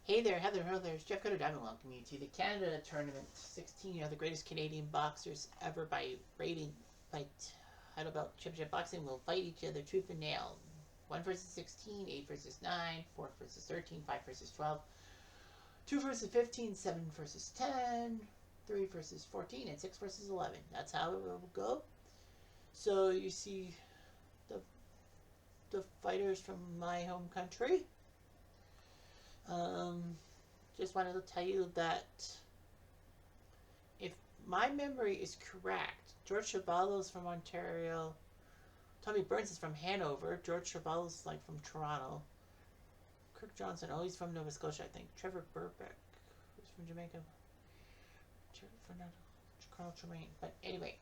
Hey there, Heather, hello there. It's Jeff Cutter Diamond. Welcome you to the Canada Tournament 16. The greatest Canadian boxers ever by rating, by title belt championship boxing will fight each other tooth and nail. 1 versus 16, 8 versus 9, 4 versus 13, 5 versus 12, 2 versus 15, 7 versus 10, 3 versus 14, and 6 versus 11. That's how it will go. So you see the fighters from my home country. Just wanted to tell you that if my memory is correct, George Chavalos from Ontario, Tommy Burns is from Hanover, George Chavalos is like from Toronto, Kirk Johnson, oh, he's from Nova Scotia, I think, Trevor Burbeck, who's from Jamaica, Carl Tremaine, but anyway,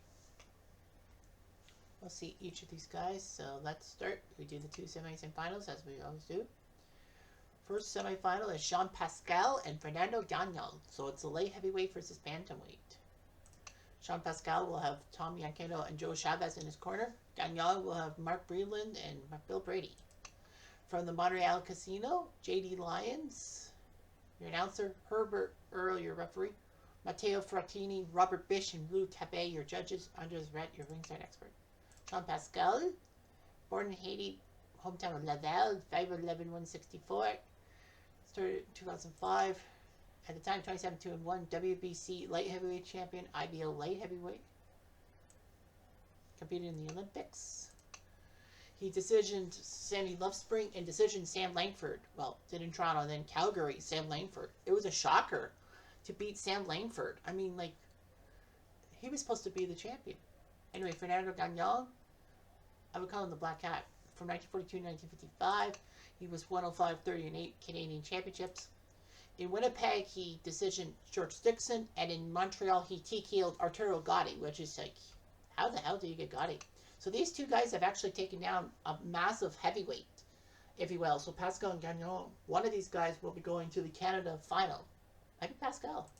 we'll see each of these guys, so let's start. We do the two semis and finals as we always do. First semifinal is Jean Pascal and Fernando Gagnon. So it's a light heavyweight versus bantamweight. Jean Pascal will have Tom Yanqueno and Joe Chavez in his corner. Gagnon will have Mark Breland and Bill Brady. From the Montreal Casino, J.D. Lyons, your announcer, Herbert Earl, your referee, Matteo Frattini, Robert Bish, and Lou Tabe, your judges, Andres Rett, your ringside expert. Jean Pascal, born in Haiti, hometown of Laval, 5'11", 164. Started in 2005. At the time, 27-2-1, WBC light heavyweight champion, IBO light heavyweight. Competed in the Olympics. He decisioned Sammy Lovespring and decisioned Sam Langford. Well, did in Toronto and then Calgary, Sam Langford. It was a shocker to beat Sam Langford. I mean, like, he was supposed to be the champion. Anyway, Fernando Gagnon, I would call him the Black Cat. From 1942 to 1955, he was 105, 30, and 8 Canadian championships. In Winnipeg, he decisioned George Dixon, and in Montreal, he TKO'd Arturo Gatti, which is like, how the hell do you get Gatti? So these two guys have actually taken down a massive heavyweight, if you will. So Pascal and Gagnon, one of these guys will be going to the Canada final. Maybe Pascal.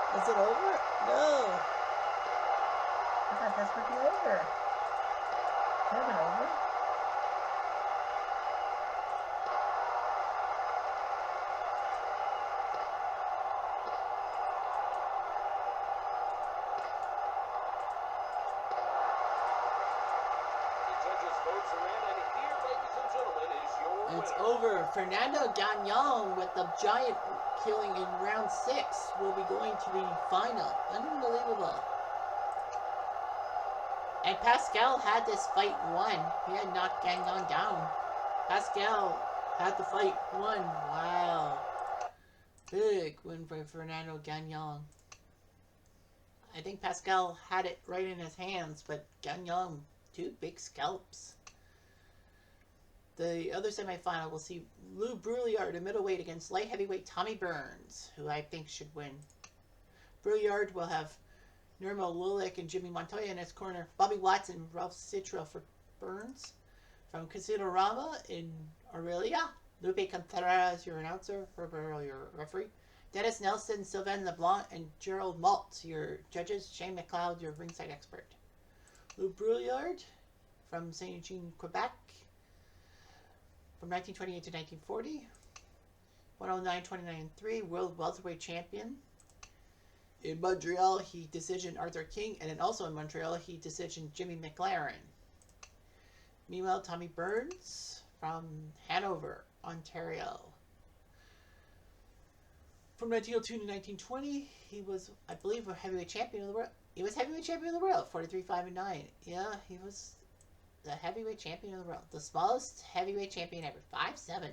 Is it over? No. I thought this would be over. Is it over? votes are in, and here, ladies and gentlemen, is your It's winner. over. Fernando Gagnon with the giant killing in round 6 will be going to the final. Unbelievable. And Pascal had this fight won. He had knocked Gagnon down. Pascal had the fight won. Wow. Big win for Fernando Gagnon. I think Pascal had it right in his hands, but Gagnon, 2 big scalps. The other semifinal, we'll see Lou Brouillard, a middleweight, against light heavyweight Tommy Burns, who I think should win. Brouillard will have Nirmo Lulic and Jimmy Montoya in his corner. Bobby Watson, Ralph Citro for Burns. From Casino Rama in Aurelia, Lupe Contreras, your announcer. Herbert, your referee. Dennis Nelson, Sylvain LeBlanc, and Gerald Malt, your judges. Shane McLeod, your ringside expert. Lou Brouillard from Saint Eugene, Quebec. From 1928 to 1940, 109, 29, 3, world welterweight champion. In Montreal, he decisioned Arthur King, and then also in Montreal, he decisioned Jimmy McLaren. Meanwhile, Tommy Burns from Hanover, Ontario. From 1902 to 1920, he was, I believe, a heavyweight champion of the world. He was heavyweight champion of the world, 43, 5, and 9. Yeah, he was the heavyweight champion of the world. The smallest heavyweight champion ever. 5'7".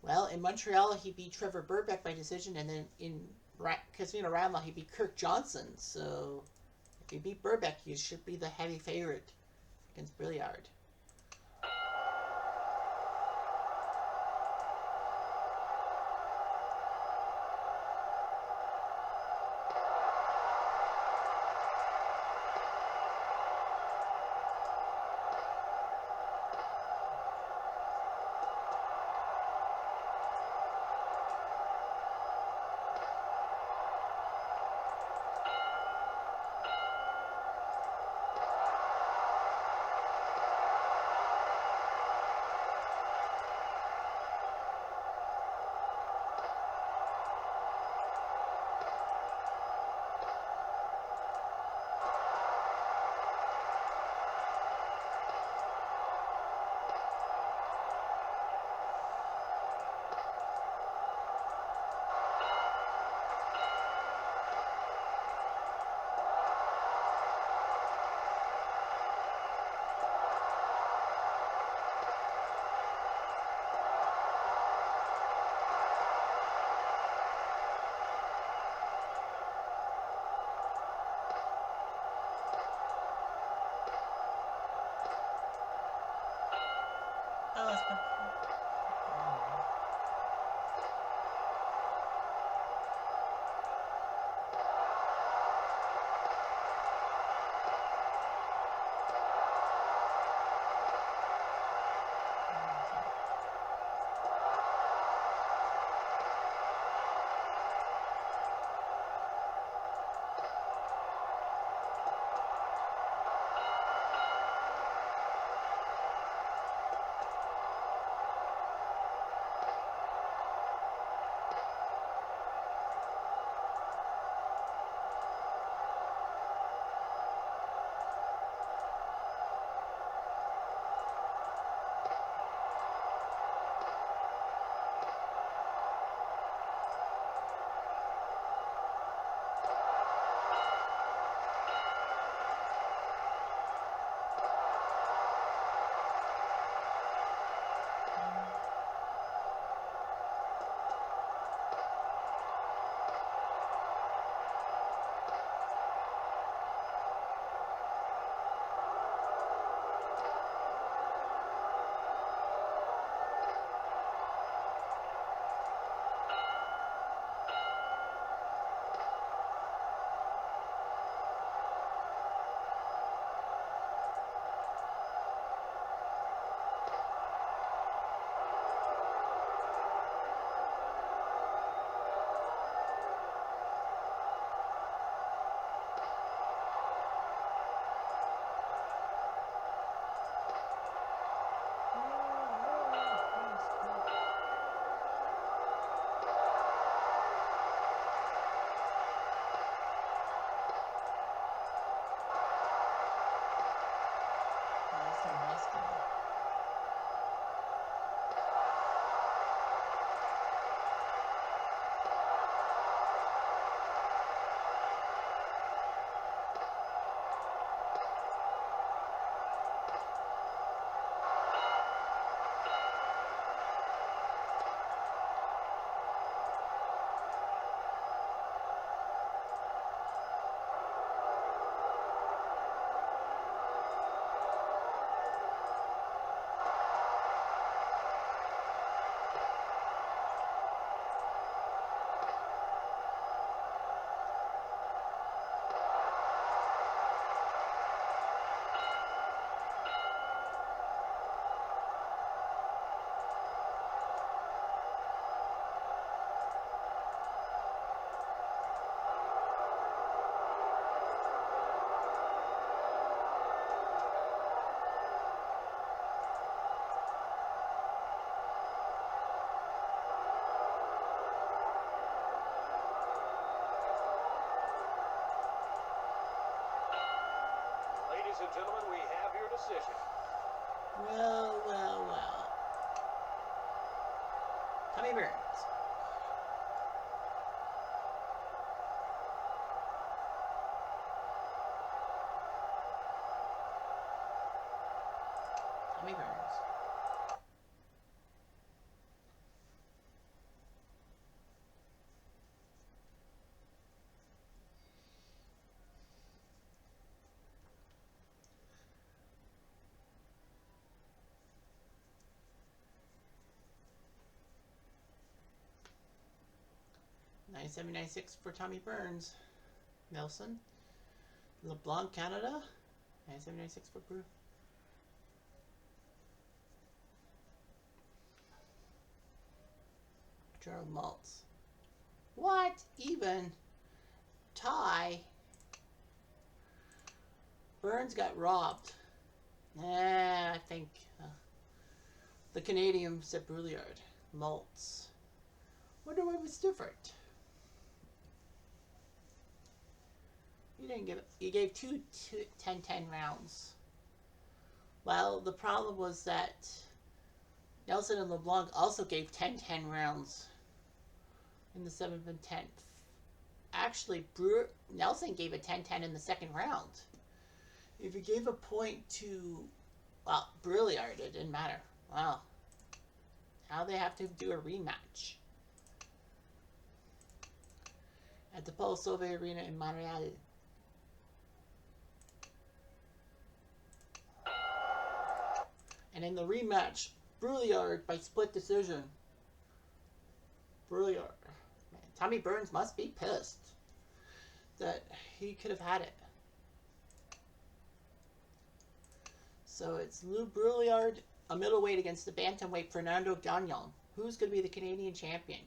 Well, in Montreal, he beat Trevor Burbeck by decision, and then in Casino Rama, he beat Kirk Johnson. So, if you beat Burbeck, you should be the heavy favorite against Brouillard. Oh, that's fun. ladies and gentlemen, we have your decision. Well, well, well. Tommy Burns. Tommy Burns. $97.96 for Tommy Burns. Nelson. LeBlanc, Canada. $97.96 for Brew. Gerald Maltz. What? Even? Tie? Burns got robbed. I think the Canadian said Brouillard. Maltz. Wonder what was different. You didn't give it. You gave two 10-10 rounds. Well, the problem was that Nelson and LeBlanc also gave 10-10 rounds in the 7th and 10th. Actually, Nelson gave a 10-10 in the second round. If you gave a point to, well, Brouillard, it didn't matter. Wow. Now they have to do a rematch at the Paul Sauvé Arena in Montreal. And in the rematch, Brouillard by split decision. Brouillard. Man, Tommy Burns must be pissed that he could have had it. So it's Lou Brouillard, a middleweight, against the bantamweight Fernando Gagnon. Who's going to be the Canadian champion?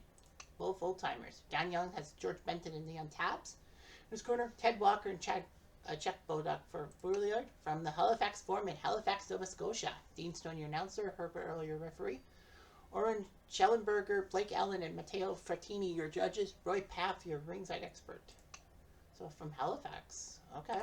Both old-timers. Gagnon has George Benton in the Untaps. In his corner, Ted Walker and Chuck Boduck for Brouillard. From the Halifax Forum in Halifax, Nova Scotia. Dean Stone, your announcer. Herbert Earl, your referee. Oren Schellenberger, Blake Allen, and Matteo Frattini, your judges. Roy Paff, your ringside expert. So from Halifax. Okay.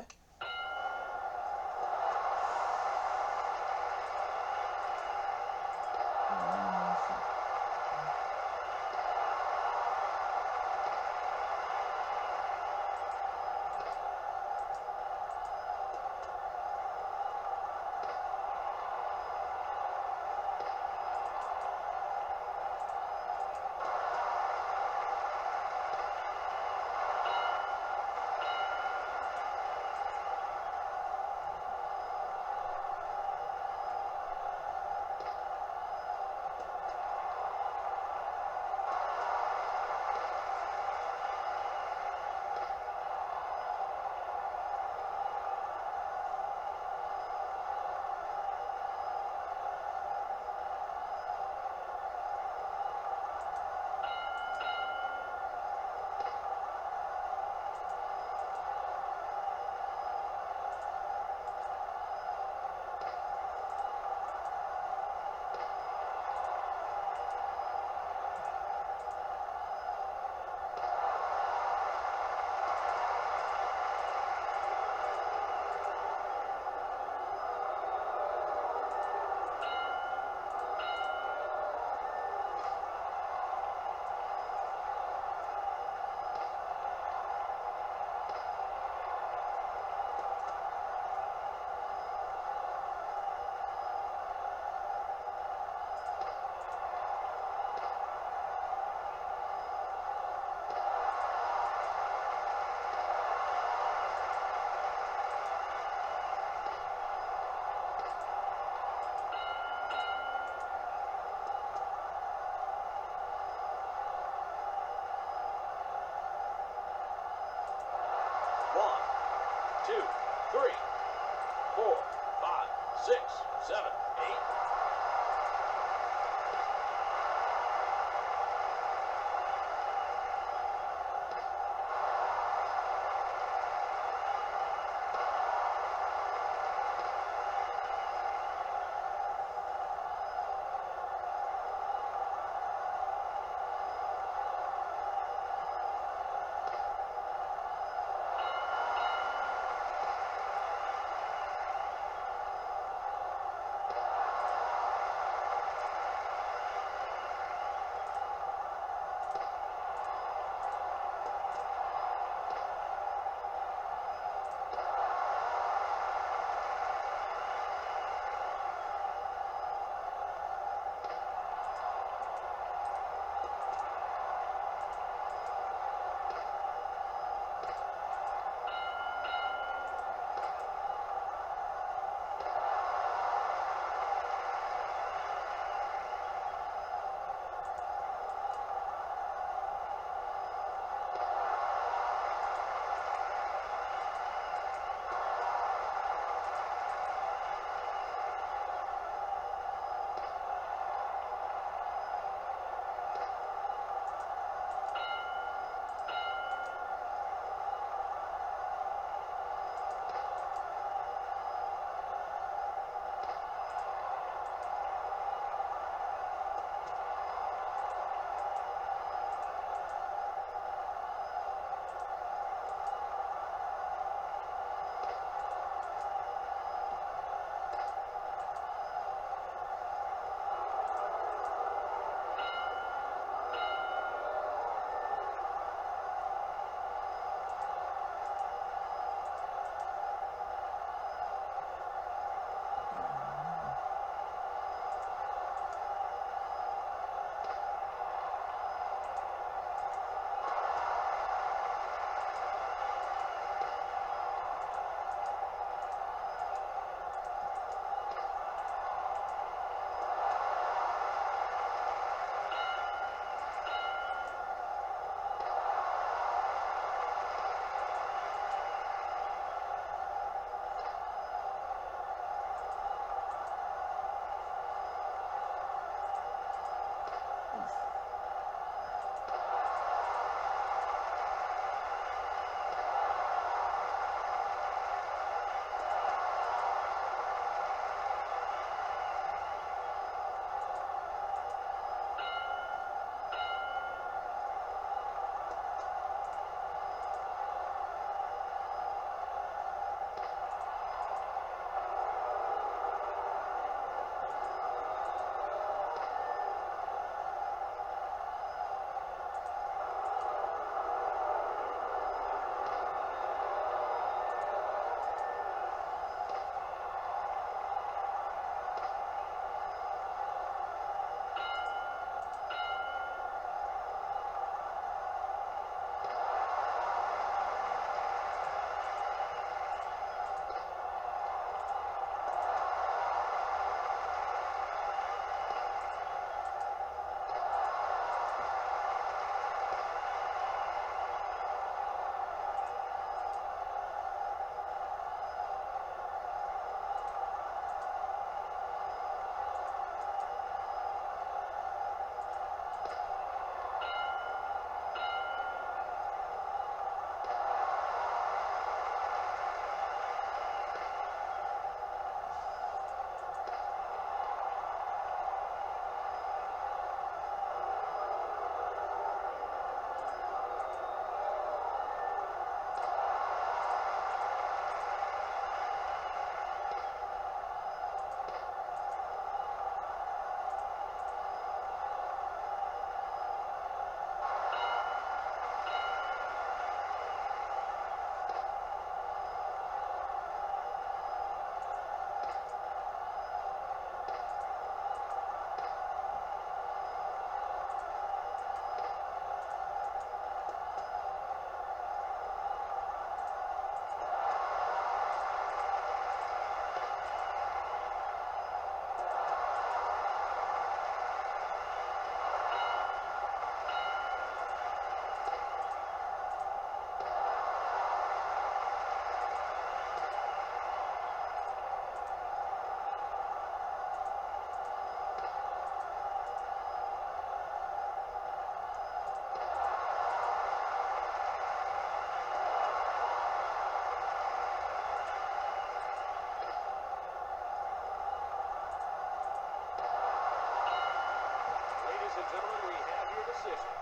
gentlemen, we have your decision.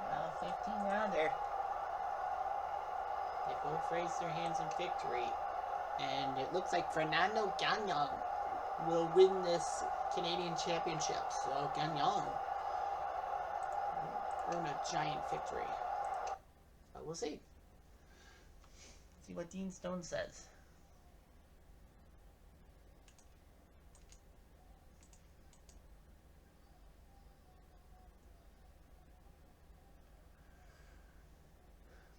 Well, 15 rounder. They both raised their hands in victory. And it looks like Fernando Gagnon will win this Canadian Championship. So Gagnon earn a giant victory. But we'll see. See what Dean Stone says.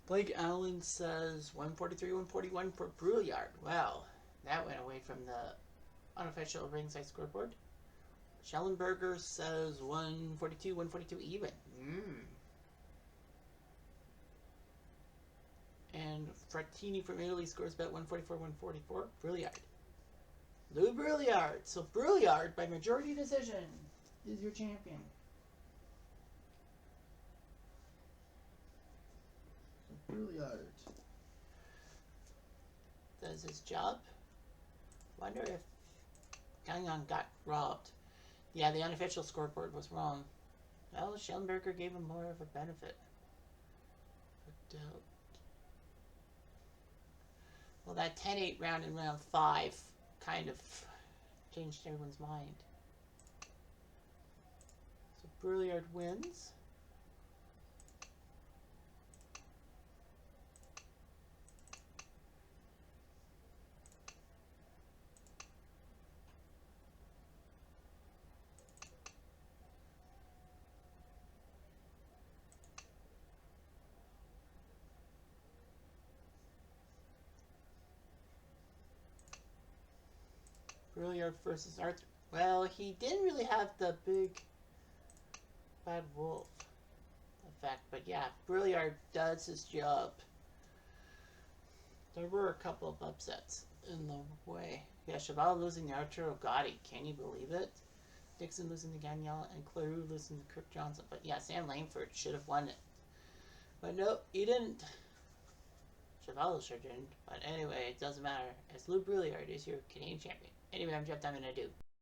Blake Allen says 143, 141 for Brouillard. Well, that went away from the unofficial ringside scoreboard. Schellenberger says 142, 142 even. And Frattini from Italy scores bet 144, 144. Brouillard. Lou Brouillard. So Brouillard, by majority decision, is your champion. So Brouillard does his job. Wonder if Gagnon got robbed. Yeah, the unofficial scoreboard was wrong. Well, Schellenberger gave him more of a benefit. But, well, that 10-8 round in round 5 kind of changed everyone's mind. So Brouillard wins. Brouillard versus Arthur. Well, he didn't really have the big bad wolf effect, but yeah, Brouillard does his job. There were a couple of upsets in the way. Yeah, Cheval losing to Arturo Gotti. Can you believe it? Dixon losing to Gagnon and Clarew losing to Kirk Johnson. But yeah, Sam Langford should have won it. But no, he didn't. Cheval sure didn't. But anyway, it doesn't matter. As Lou Brouillard is your Canadian champion. Anyway, I'm Jeff Diamond. I do.